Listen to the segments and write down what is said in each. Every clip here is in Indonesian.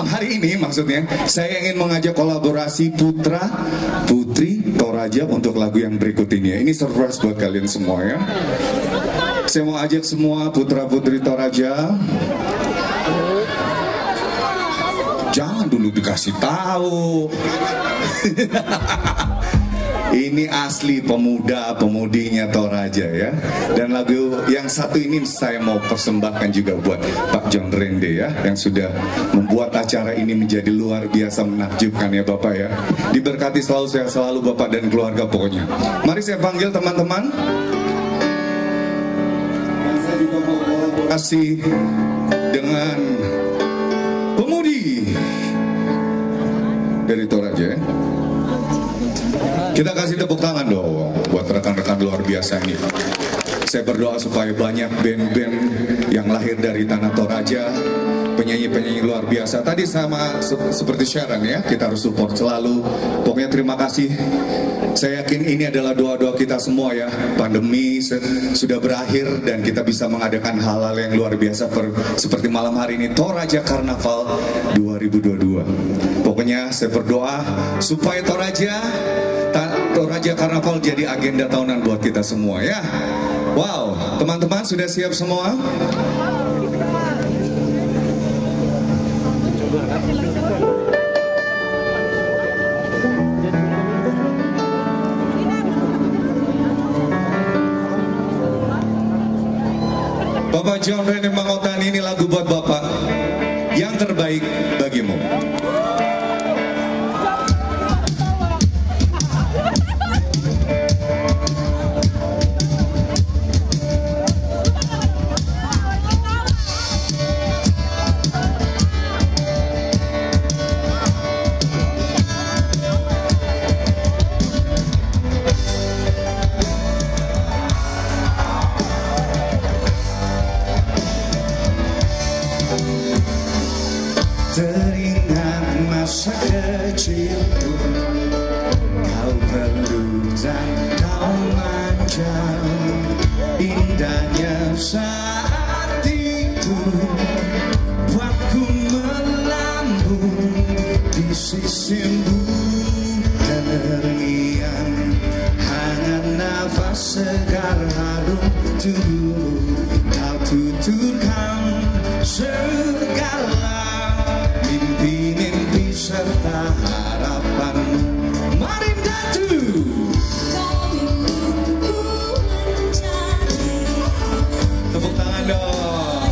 hari ini maksudnya saya ingin mengajak kolaborasi putra putri Toraja untuk lagu yang berikut ini. Ini surprise buat kalian semua ya. Saya mau ajak semua putra putri Toraja. Jangan dulu dikasih tahu. Ini asli pemuda-pemudinya Toraja ya. Dan lagu yang satu ini saya mau persembahkan juga buat Pak John Rende ya, yang sudah membuat acara ini menjadi luar biasa menakjubkan ya Bapak ya. Diberkati selalu, sehat selalu Bapak dan keluarga pokoknya. Mari saya panggil teman-teman. Saya juga mau kolaborasi dengan pemudi dari Toraja ya. Kita kasih tepuk tangan dong buat rekan-rekan luar biasa ini. Saya berdoa supaya banyak band-band yang lahir dari tanah Toraja, penyanyi-penyanyi luar biasa. Tadi sama seperti Sharon ya, kita harus support selalu. Pokoknya terima kasih. Saya yakin ini adalah doa-doa kita semua ya. Pandemi sudah berakhir dan kita bisa mengadakan hal-hal yang luar biasa seperti malam hari ini Toraja Karnaval 2022. Pokoknya saya berdoa supaya Toraja Karnaval jadi agenda tahunan buat kita semua ya. Wow, teman-teman sudah siap semua? Bapak John Rene Mangotan, ini lagu buat Bapak. Yang terbaik bagimu. Teringat masa kecilku, kau peluk dan kau manja, indahnya saat itu buatku melambung di sisimu. Terngiang hangat nafas segar harum tubuhmu, kau tuturkan segala mimpi-mimpi serta harapanmu. Mari Datu. Kau inginku menjadi Tepuk tangan dong.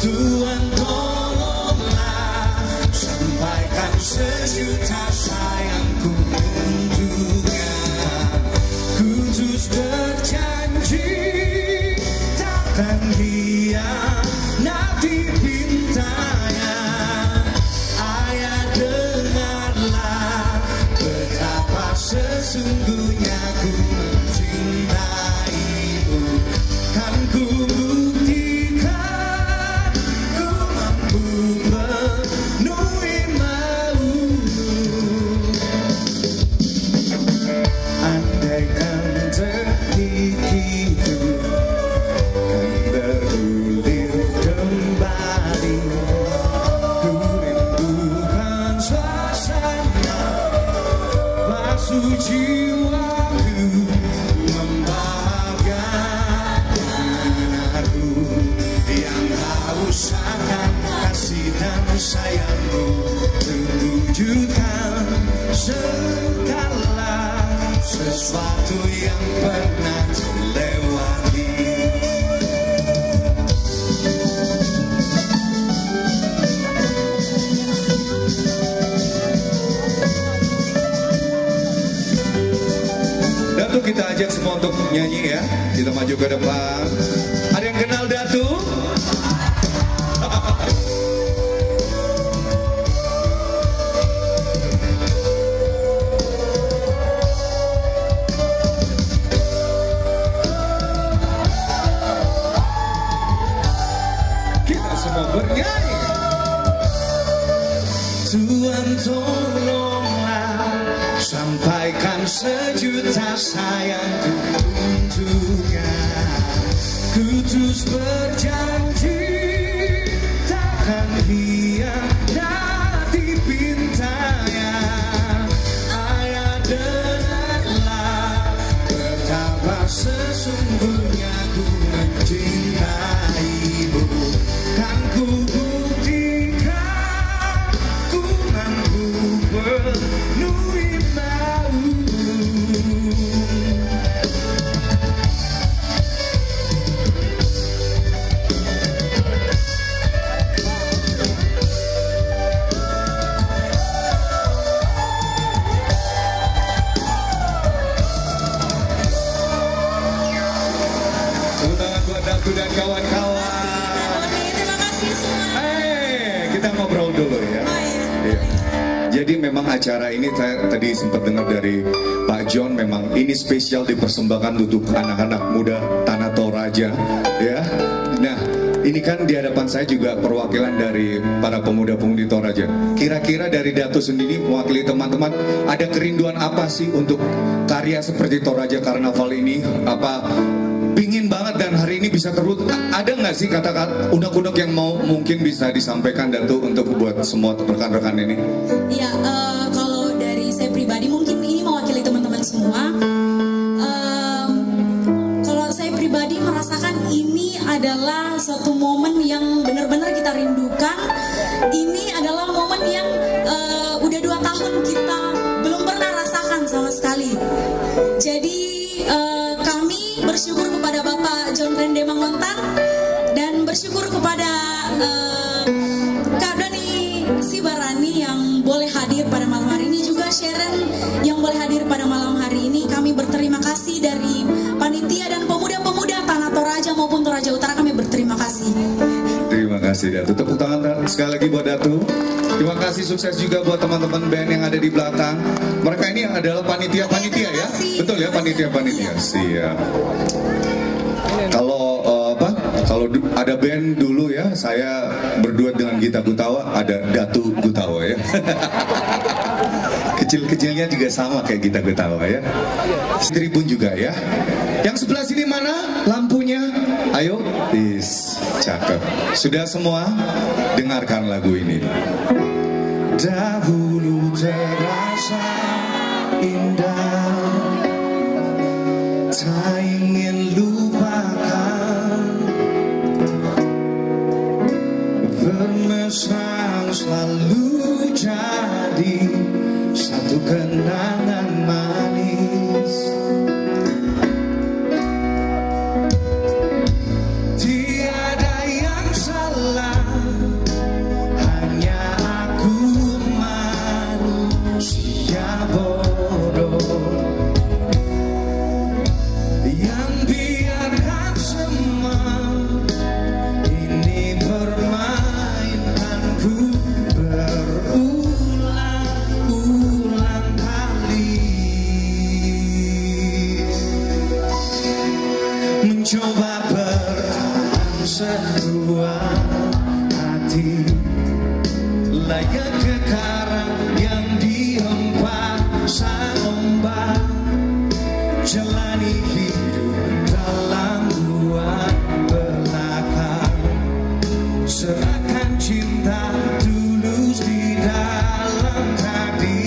Tuhan tolonglah sampaikan sejuta sayangku untuknya. Ku terus berjanji takkan hianati pintanya. Ayah dengarlah betapa sesungguhnya ku mencintaimu. Kan ku jiwaku membahagiakan aku yang haus akan kasih dan sayangmu, terwujudkan segala sesuatu yang pernah terlewati. Datu kita ajak semua untuk nyanyi ya. Kita maju ke depan. Ada yang kenal Datu? Tuhan tolonglah sampaikan sejuta sayangku untuknya. Ku terus berjanji takkan hianati pintanya. Ayah dengarlah betapa sesungguhnya ku mencintaimu. Kan ku buktikan ku mampu penuhi mau. Datu dan kawan-kawan. Terima kasih semua. Kita ngobrol dulu ya. Iya. Jadi memang acara ini saya tadi sempat dengar dari Pak John, memang ini spesial dipersembahkan untuk anak-anak muda Tanah Toraja ya. Nah, ini kan di hadapan saya juga perwakilan dari para pemuda-pemudi Toraja. Kira-kira dari Datu sendiri mewakili teman-teman, ada kerinduan apa sih untuk karya seperti Toraja Karnaval ini? Apa pingin banget dan hari ini bisa terus, ada nggak sih kata-kata unek-unek yang mau mungkin bisa disampaikan Datu untuk buat semua rekan-rekan ini? Ya, kalau dari saya pribadi mungkin ini mewakili teman-teman semua. Kalau saya pribadi merasakan ini adalah suatu momen yang benar-benar kita rindukan. Ini adalah momen yang udah 2 tahun kita belum pernah rasakan sama sekali. Jadi kami bersyukur kepada Bapak John Rende Mangontan dan bersyukur kepada Kak Doni Sibarani yang boleh hadir pada malam hari ini, juga Sharon yang boleh hadir pada malam hari ini. Kami berterima kasih dari panitia dan pemuda-pemuda Tanah Toraja maupun Toraja Utara, kami berterima kasih. Terima kasih Datu. Tepuk tangan sekali lagi buat Datu. Terima kasih, sukses juga buat teman-teman band yang ada di belakang. Mereka ini adalah panitia-panitia ya. Betul ya, panitia-panitia. Siap. Kalau kalau ada band dulu ya, saya berduet dengan Gita Gutawa, ada Datu Gutawa ya. Kecil-kecilnya juga sama kayak Gita Gutawa ya. Tribun juga ya. Yang sebelah sini mana lampunya? Ayo, cakep. Sudah semua? Dengarkan lagu ini. Dahulu terasa indah, tak ingin lupakan, bermesraan selalu jadi satu kenangan manis. Tiada yang salah, hanya aku manusia bodoh yang biarkan semua ini permainanku berulang-ulang kali, mencoba bertahan sebuah hati layak ke karang yang dihempas ombak, jalani hidup dalam ruang belakang, serahkan cinta tulus di dalam hati.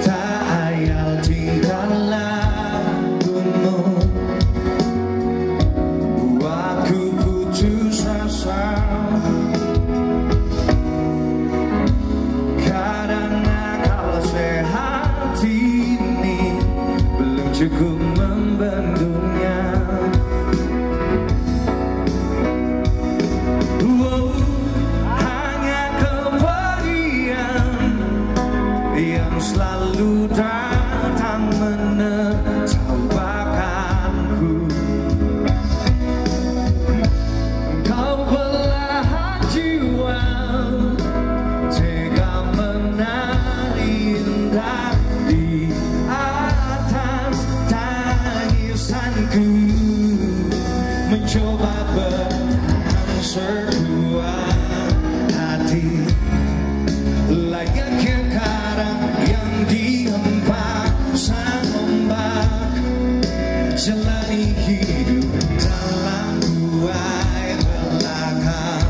Tak ayal tingkah lakumu buatku putus asa. Kadang akal sehat ini belum cukup membendungnya. Hanya kepergian yang selalu datang menertawakanku. Kau belahan jiwa, tega menari indah di atas tangisanku, mencoba bertahan sebuah hati, layaknya karang yang dihempas sang ombak, jalani hidup dalam buai belakang,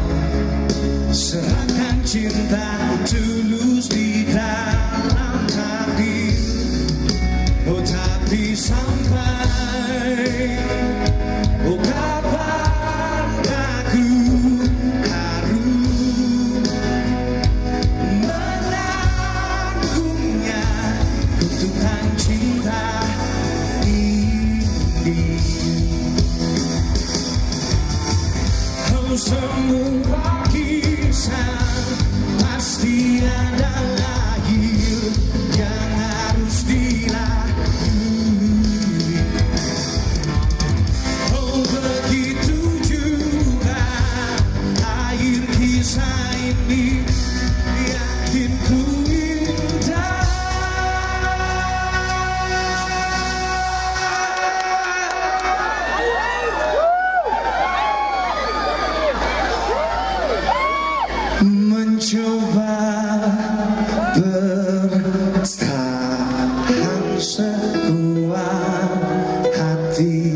serahkan cinta tulus di dalam takdir. Oh tapi sampai, oh kapan aku harus menanggungnya, kutukan cinta ini. Oh semua kisah pasti ada lahir yang harus dilalui. Oh begitu juga akhir kisah ini, yakin ku indah. Mencoba bertahan sekuat hati,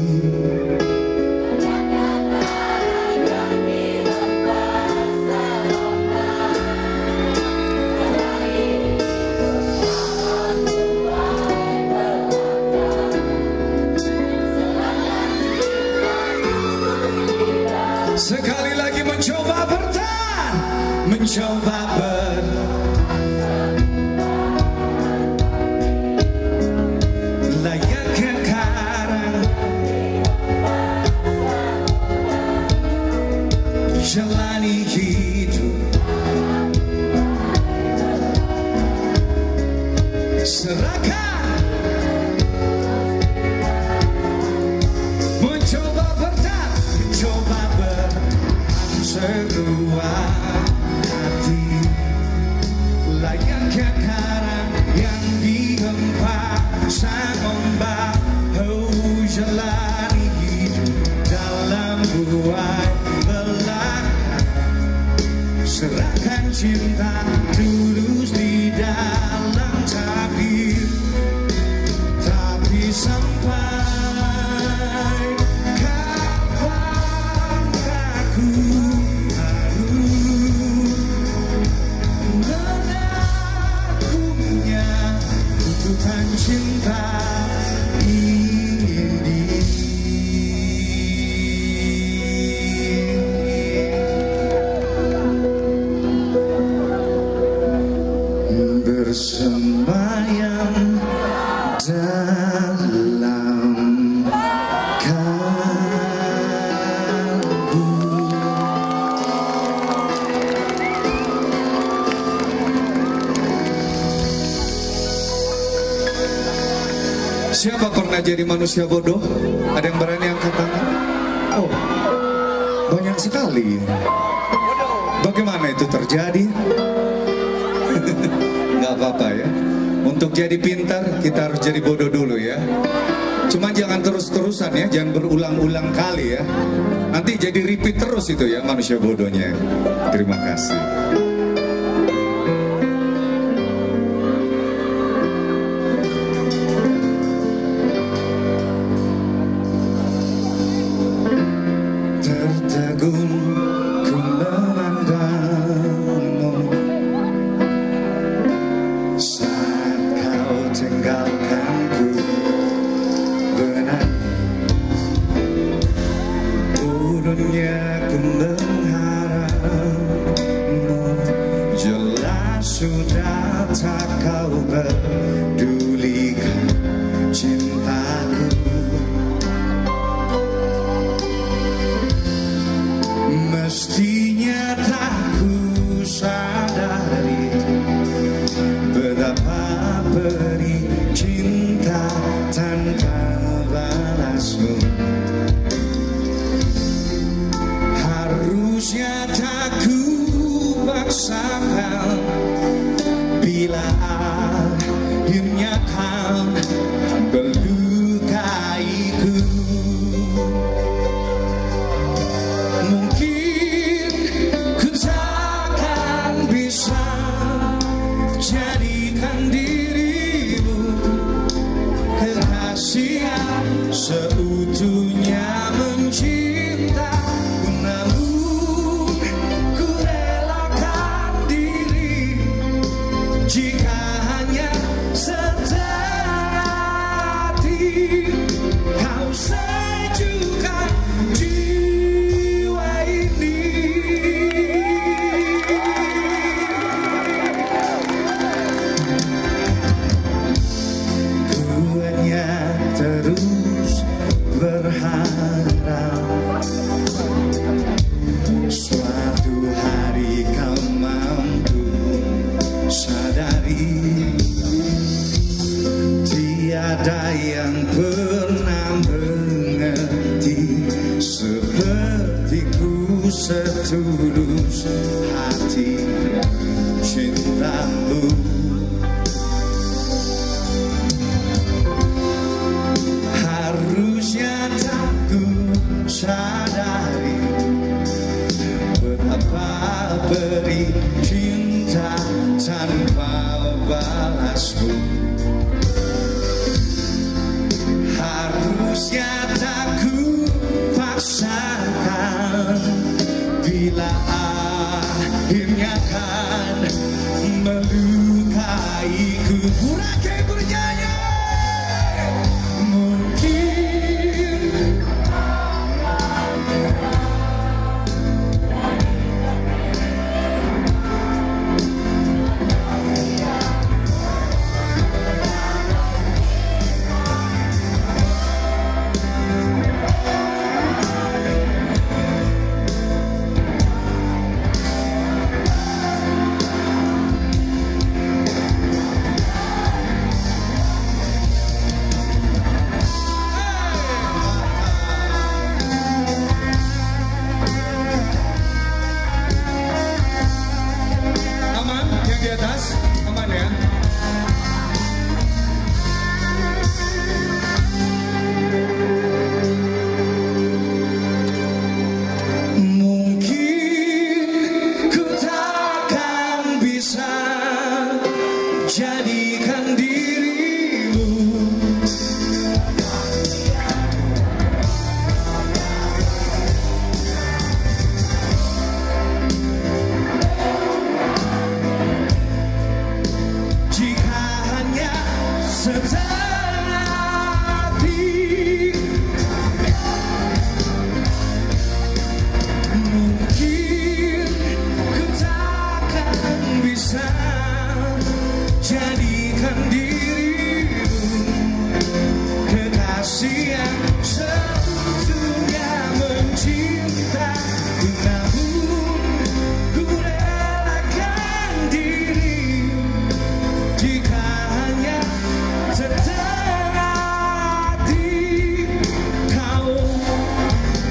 sekali lagi mencoba bertahan, mencoba layaknya karang, jalani hidup, serahkan, mencoba bertahan, mencoba bertahan sekuat hati, layaknya karang yang dihempas sang ombak. Oh jalani hidup dalam buai belakang, serahkan cinta tulus di dalam takdir. Tapi sampai kapan aku harus menagungnya, kutukan cinta ini. Bersemayam dalam kalbu. Siapa pernah jadi manusia bodoh? Ada yang berani angkat tangan? Oh, banyak sekali. Bagaimana itu terjadi? Nggak apa-apa ya. Untuk jadi pintar kita harus jadi bodoh dulu ya. Cuma jangan terus-terusan ya, jangan berulang-ulang kali ya. Nanti jadi repeat terus itu ya manusia bodohnya. Terima kasih. Tertegun ku memandangmu saat kau tinggalkanku, menangis urunnya ku mengharapmu. Jelas sudah tak kau pedulikan cintaku. Mestinya tak ku sadari betapa perih cinta tanpa balasmu. Harusnya tak ku paksakan bila akhirnya kau melukaiku. Mungkin ku takkan tulus hati cintamu. Harusnya tak ku sadari betapa beri cinta tanpa balasmu. Harusnya tak ku paksakan bila akhirnya kan melukaiku. Burakai bernyanyi mungkin aman ya. Mungkin ku takkan bisa jadikan dirimu setengah hati. Mungkin ku takkan bisa jadikan dirimu kekasih yang seutuhnya mencinta, namun ku relakan diri jika hanya setengah hati kau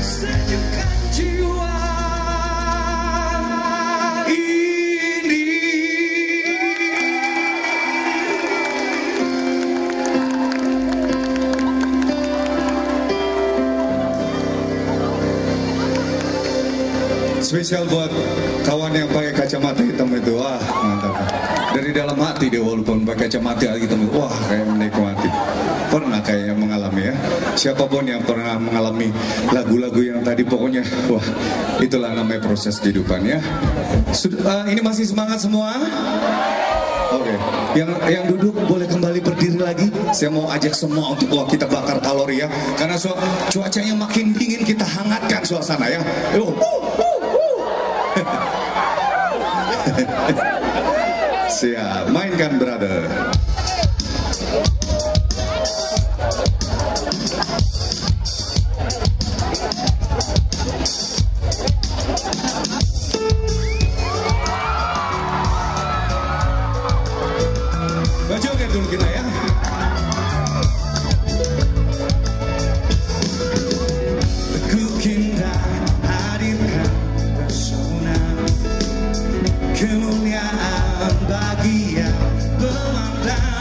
sejukkan jiwa ini. Spesial buat kawan yang pakai kacamata hitam itu, wah mantap. Dari dalam hati dia walaupun pakai kacamata hitam itu, wah kayak menikmati. Pernah kayaknya mengalami ya. Siapapun yang pernah mengalami lagu-lagu yang tadi pokoknya, wah itulah namanya proses kehidupan ya. Ini masih semangat semua? Oke, yang duduk boleh kembali berdiri lagi. Saya mau ajak semua untuk kita bakar kalori ya. Karena cuacanya makin dingin, kita hangatkan suasana ya. Siap, mainkan brother. Joget dulu kita ya. Ku cinta hadirkan pesona kemuliaan bagi yang memandang.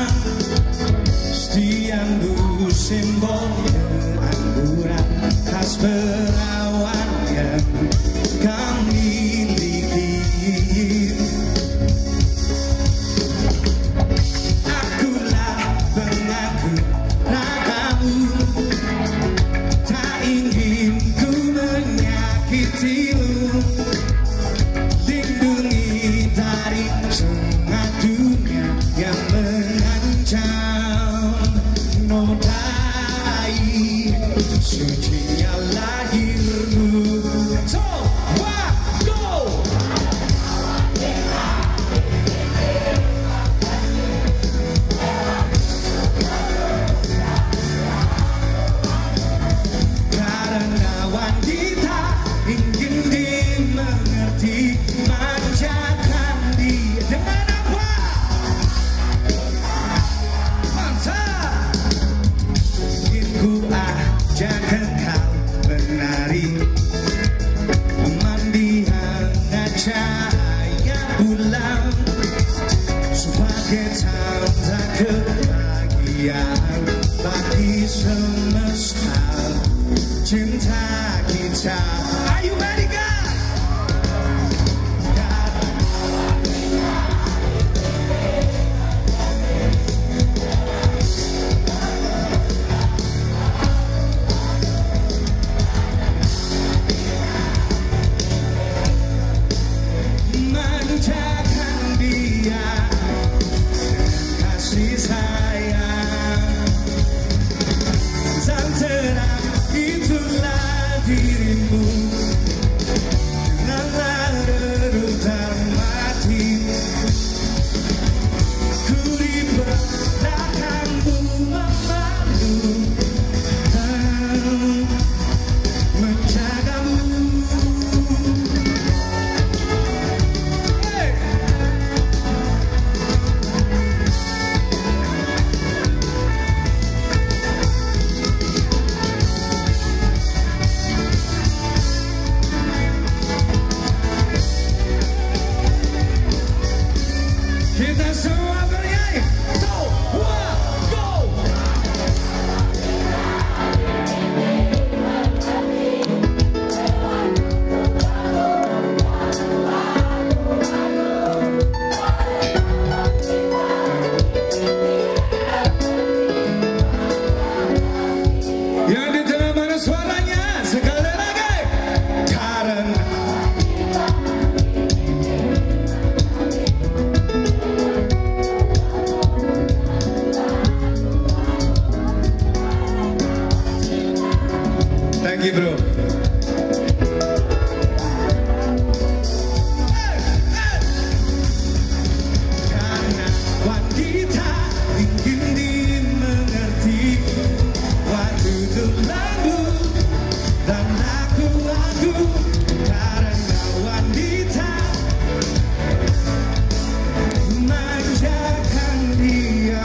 cahaya bulan sebagai tanda kebahagiaan bagi semesta cinta kita. Are you ready, guys? Manjakan dia kasih sayang dan terang itulah dirimu dengan redutan mati ku di belakangmu memandu dan menjagamu. Kita semua bernyanyi. 3, 2, 1, go! Yang di tengah mana suaranya? Sekali lagi. Karena thank you, bro. Karena wanita ingin dimengerti, waktu itu lagu dan lagu-lagu. Karena wanita manjakan dia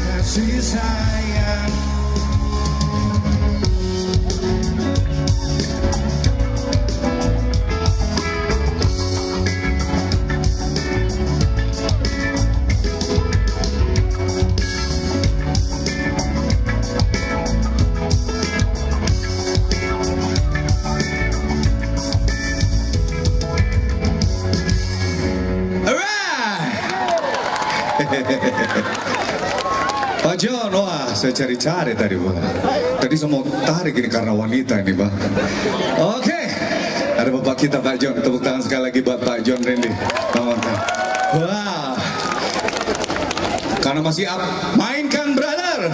kasih sayang. Pak John, wah saya cari-cari tadi Bang. Tadi saya mau tarik ini karena wanita ini Bang. Oke, ada bapak kita Pak John. Tepuk tangan sekali lagi buat Pak John Randy. Wah, karena masih up, mainkan brother.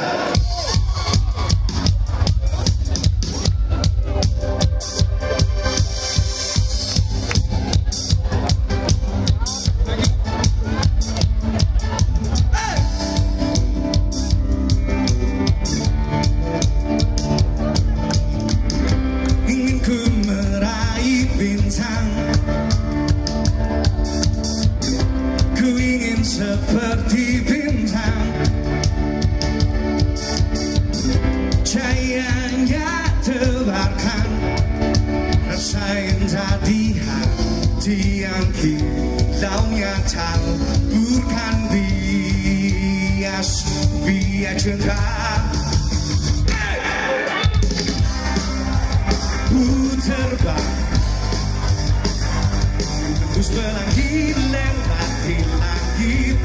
Seperti bintang cahayanya tebarkan rasa indah di hati yang kilaunya taburkan bias cinta ku terbang tembus pelangi lewat di langit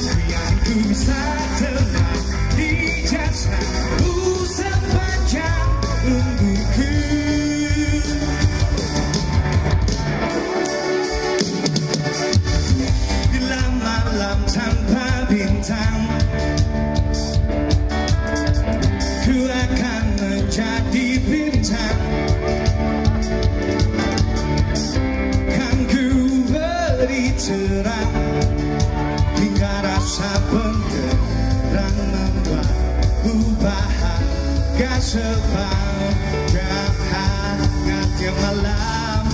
biar ku bisa tenang di jasamu sepanjang umurku. Bila malam tanpa bintang ku akan menjadi bintang. Terang hingga rasa penggerak membawa bahagia sepanjang hangatnya malam.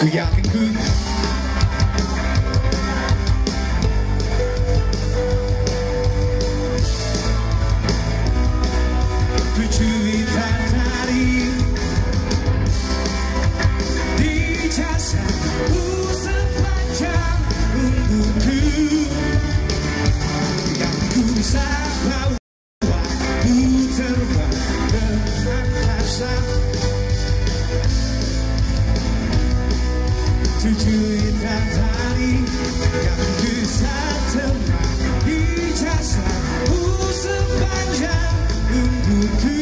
Ku yakin ku tujuh bidadari tujuh indah tadi yang bisa temani jasamu sepanjang umurku.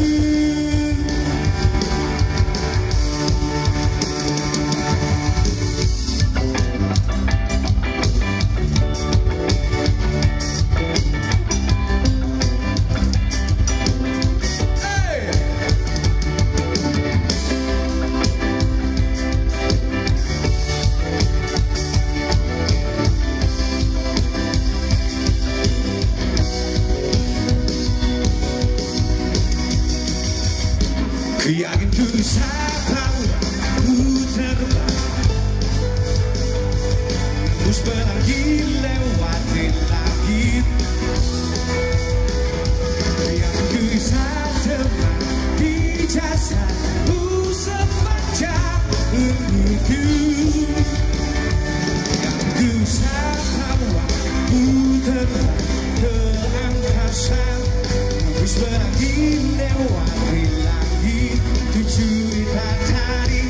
Yakin ku sapa ku terbang terus pergi lewati langit. Yakin ku terbang di jasamu sepanjang umurku. Yakin ku sapa ku terbang ke angkasa terus pergi lewati langit. Tujuh indah tadi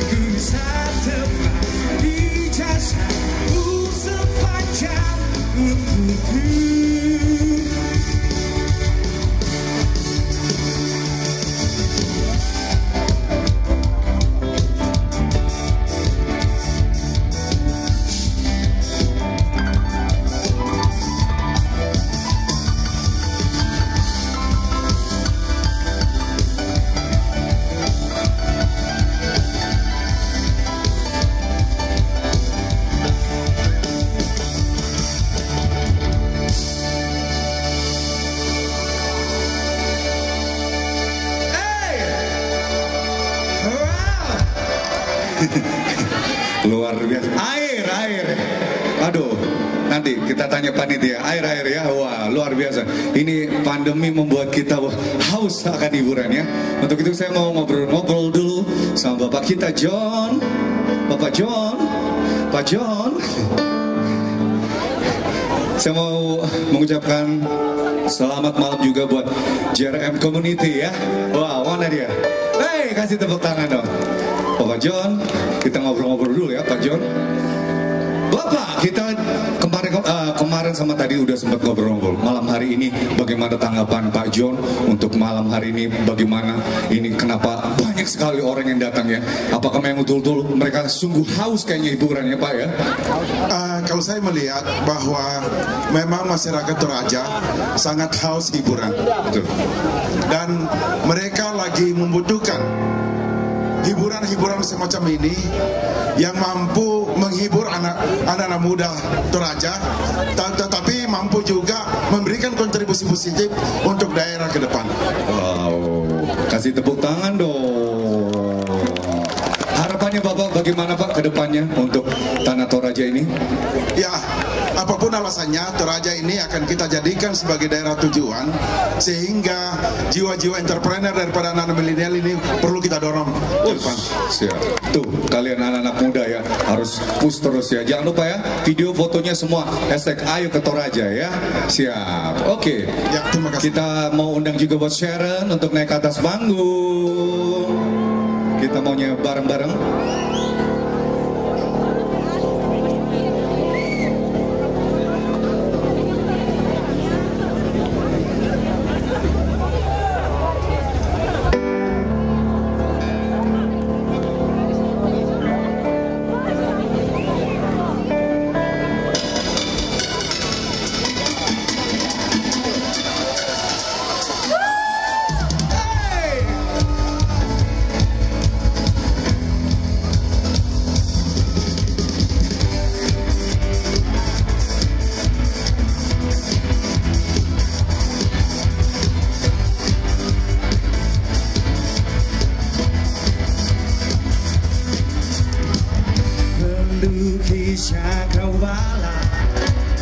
ku bisa terbang di jasamu sepanjang umurku. Luar biasa. Air. Aduh, nanti kita tanya panitia. Air ya. Wah, luar biasa. Ini pandemi membuat kita haus akan hiburan ya. Untuk itu saya mau ngobrol-ngobrol dulu sama Bapak kita John. Bapak John. Pak John. Saya mau mengucapkan selamat malam juga buat JRM Community ya. Wah, mana dia? Hey, kasih tepuk tangan dong. Bapak John, kita ngobrol-ngobrol dulu ya Pak John. Bapak, kita kemarin sama tadi udah sempat ngobrol-ngobrol. Malam hari ini bagaimana tanggapan Pak John untuk malam hari ini? Bagaimana ini, kenapa banyak sekali orang yang datang ya? Apakah memang betul-betul mereka sungguh haus kayaknya hiburannya Pak ya? Kalau saya melihat bahwa memang masyarakat Toraja sangat haus hiburan. Betul. Dan mereka lagi membutuhkan hiburan-hiburan semacam ini yang mampu menghibur anak-anak muda Toraja, tetapi mampu juga memberikan kontribusi positif untuk daerah ke depan. Wow, kasih tepuk tangan dong. Harapannya Bapak bagaimana Pak ke depannya untuk Tanah Toraja ini? Ya, apapun alasannya, Toraja ini akan kita jadikan sebagai daerah tujuan, sehingga jiwa-jiwa entrepreneur daripada anak-anak milenial ini perlu kita dorong ke depan. Siap. Tuh, kalian anak-anak muda ya, harus push terus ya. Jangan lupa ya, video fotonya semua #ayo ke Toraja ya. Siap. Oke. Ya, terima kasih. Kita mau undang juga buat Sharon untuk naik ke atas panggung. Kita maunya bareng-bareng. Melukis cakrawala,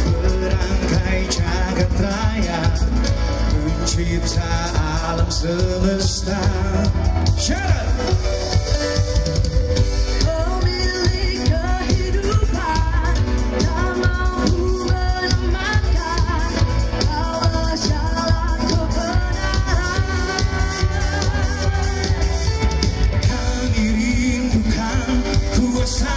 merangkai jagat raya, pencipta alam semesta. Sharon! Pemilik kehidupan yang mampu menemankan awal jalan kebenaran. Kami rindukan kuasa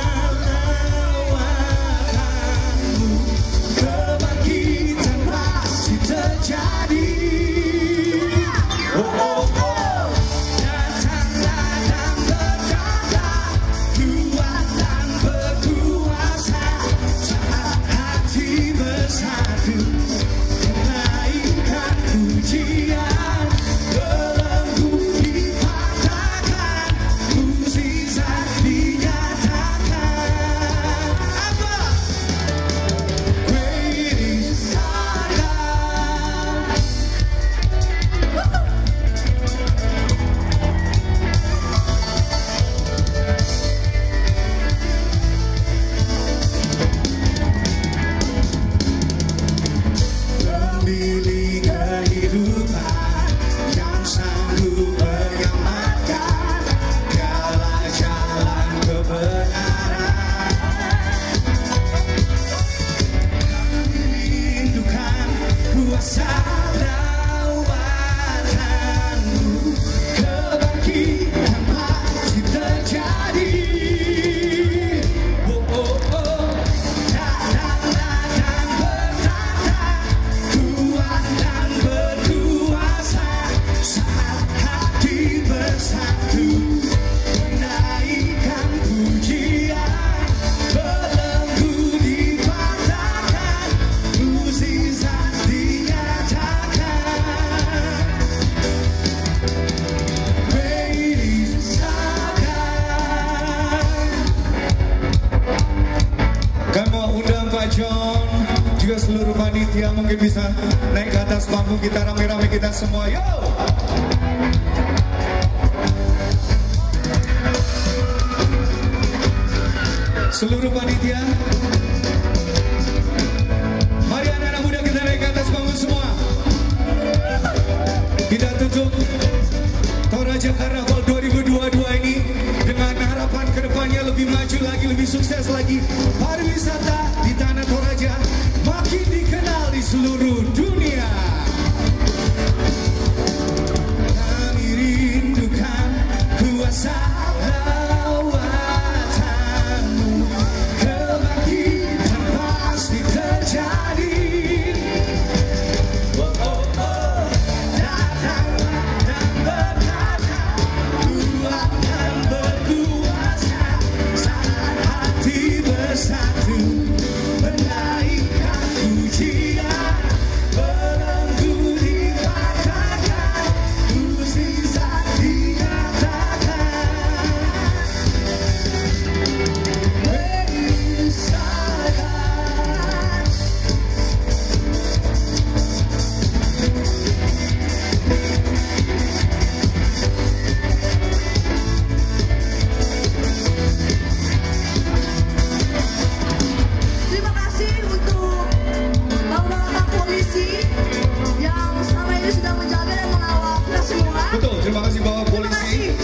seluruh panitia mungkin bisa naik ke atas panggung, kita rame-rame kita semua. Yo! Seluruh panitia, mari anak-anak muda kita naik ke atas panggung semua. Kita tutup Toraja Carnaval 2022 ini dengan harapan kedepannya lebih maju lagi, lebih sukses lagi. Pariwisata di Tanah Toraja makin dikenal di seluruh dunia. Kami rindukan kuasa lawatanmu, kebangkitan pasti terjadi. Satu menaikkan pujian, belenggu dipatahkan, mukjizat dinyatakan. Mengisahkan Terima kasih untuk bapak-bapak polisi yang selama ini sudah menjaga dan mengawal kita semua. Betul, terima kasih Bapak Polisi.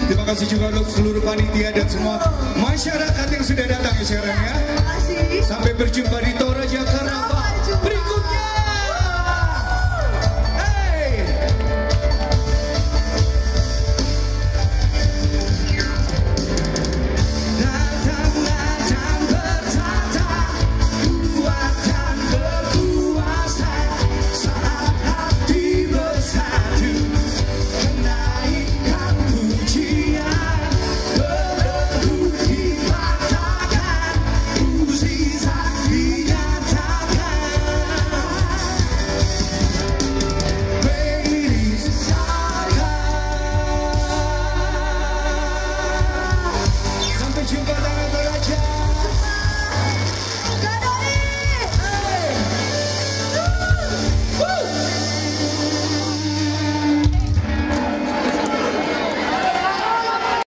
Terima kasih juga untuk seluruh panitia dan semua masyarakat yang sudah datang ya Sharon ya. Terima kasih. Sampai berjumpa di Toraja Carnaval Sampai jumpa. berikutnya.